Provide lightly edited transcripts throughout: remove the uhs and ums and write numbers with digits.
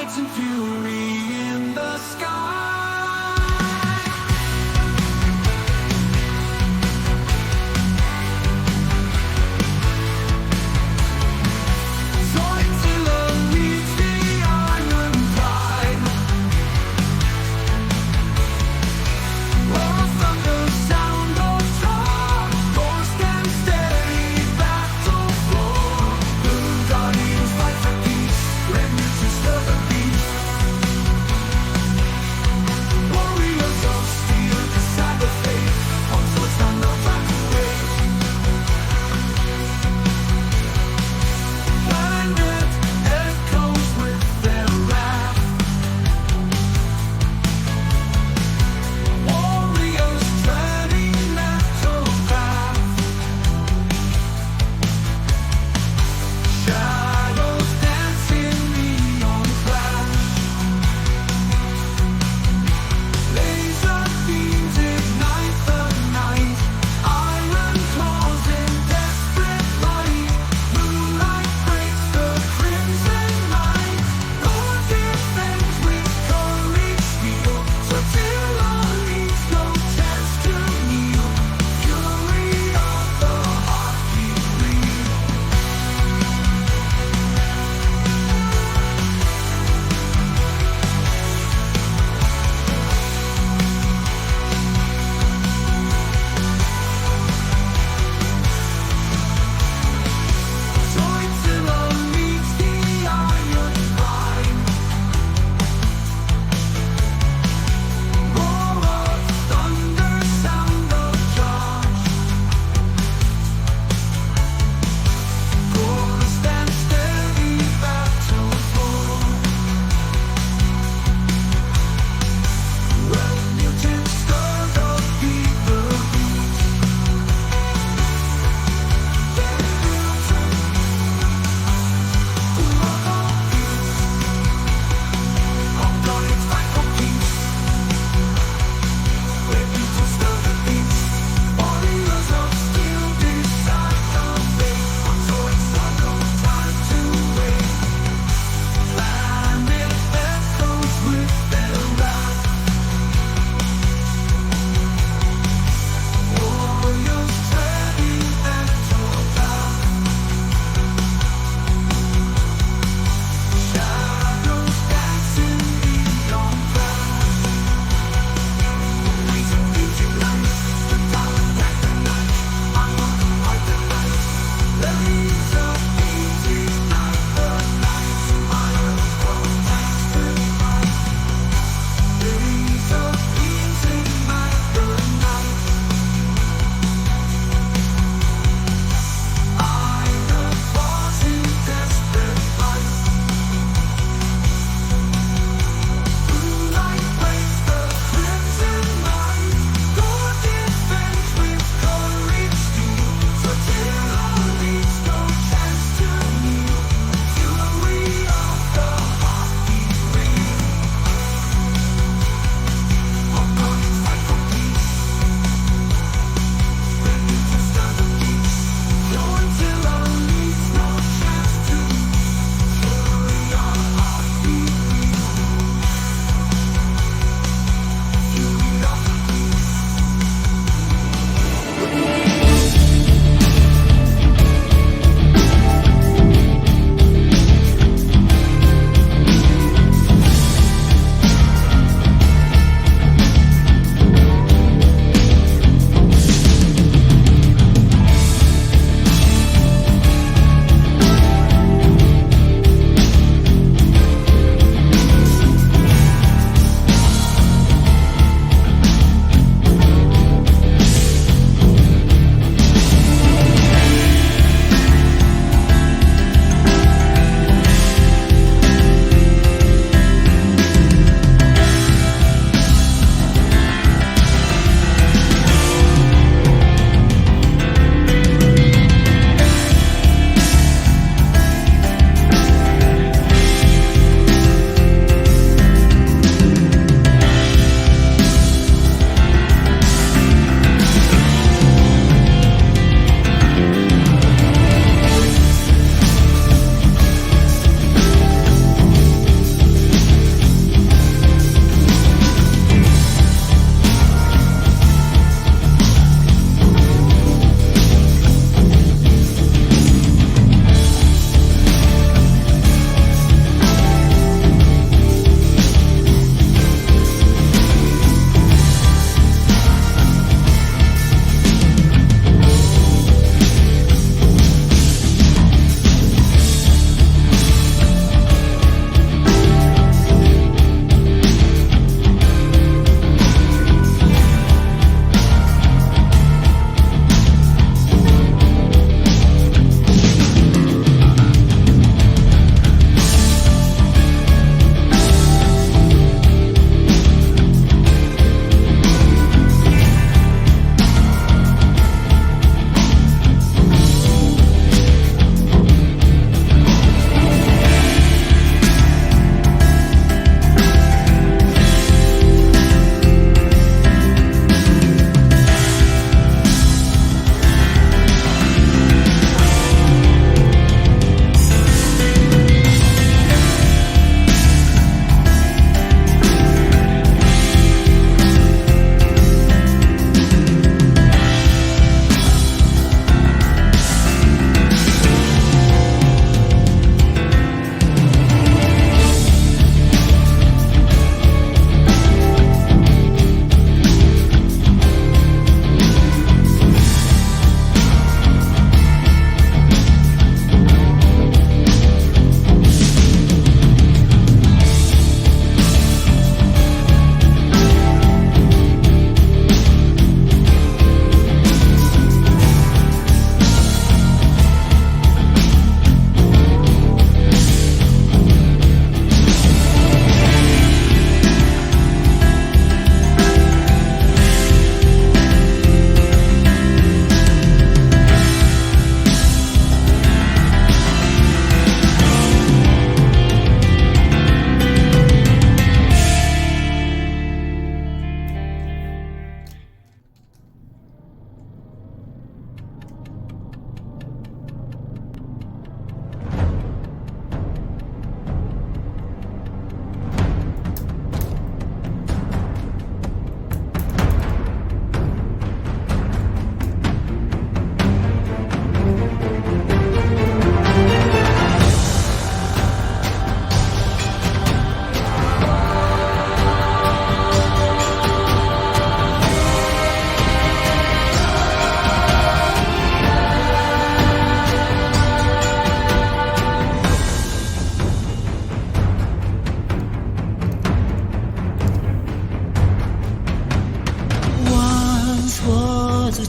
fights and fury in the sky. Zoidstar leads the iron tide. Oh, thunder sound of drum, door stand steady, battle floor. Blue guardians fight for peace, ready to stir the beast.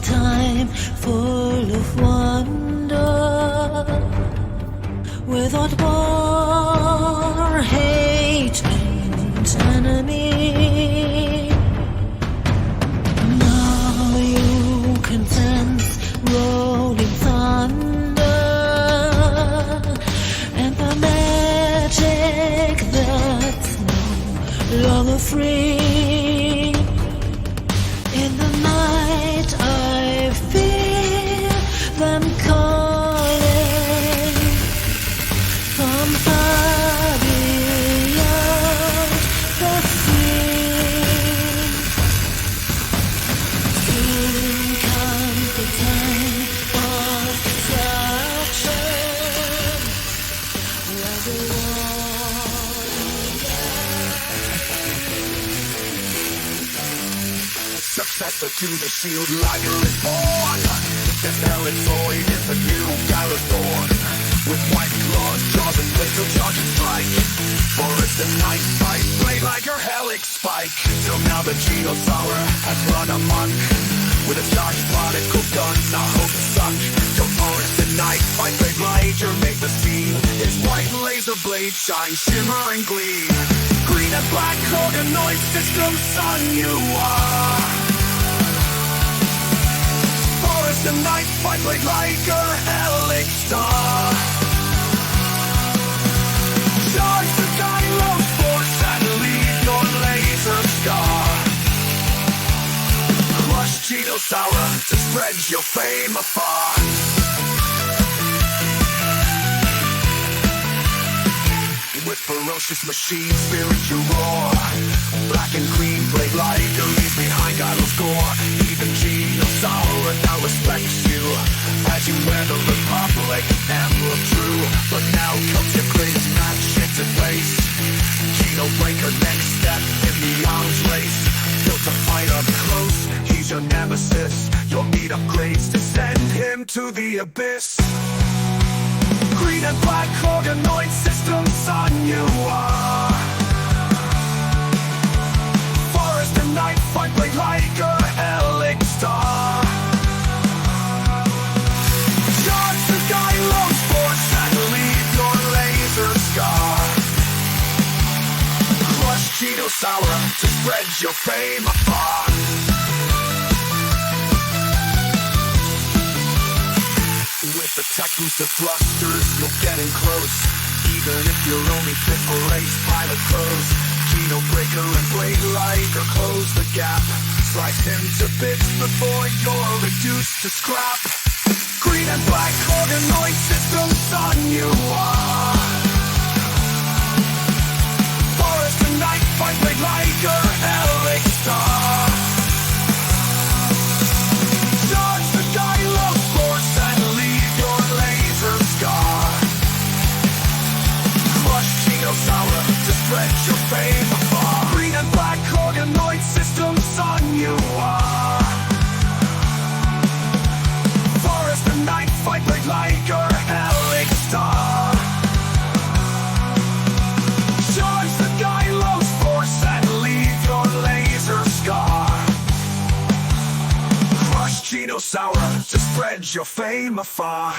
time full of wonder, without war, hate, and enemy. Now you can sense rolling thunder and the magic that's no longer free. In the night I feel them calling from far beyond the sea. Soon comes the time of destruction, where the successor to the shield, Liger is born. The Helen Zoid is the new Galathorn. With white claws, jaws and laser charge and strike. Forest and night fight, blade Liger, helix spike. Till now the Zoids has run amok. With a sharp-spotted cool guns, now hope to suck. Till forest and night fight, blade Liger make the scene. His white laser blade shine, shimmer and gleam. Green and black organoid system, son you are. Forest and night fight, blade Liger, helix star. Charge the Kylo's force and leave your laser scar. Crush Zoidstar to spread your fame afar. With ferocious machine spirit you roar. Black and green blade Liger leaves behind Kylo's gore. Even Zoidstar now respects you as you wear the Republic emblem true. But now comes your greatest match into face. Breaker next step in the arms race. Built to fight up close, he's your nemesis. You'll need upgrades to send him to the abyss. Green and black organoid system, son you are. Forest and night fight, blade Liger, helix star. Charge the Kylo's force and leave your laser scar. Crush Zoidstar to spread your fame afar. With the tech booster thrusters, you're getting close. Even if you're only fit for race pilot pros. Breaker and blade Liger close the gap. Slice him to bits before you're reduced to scrap. Green and black organoid system, son you are. Forest and night fight, blade Liger, helix star. Charge the Kylo's force and leave your laser scar. Crush Zoidstar to spread your fame afar. Green and black organoid system, son you are. Forest and night fight, blade Liger, helix star. Charge the Kylo's force and leave your laser scar. Crush Zoidstar to spread your fame afar.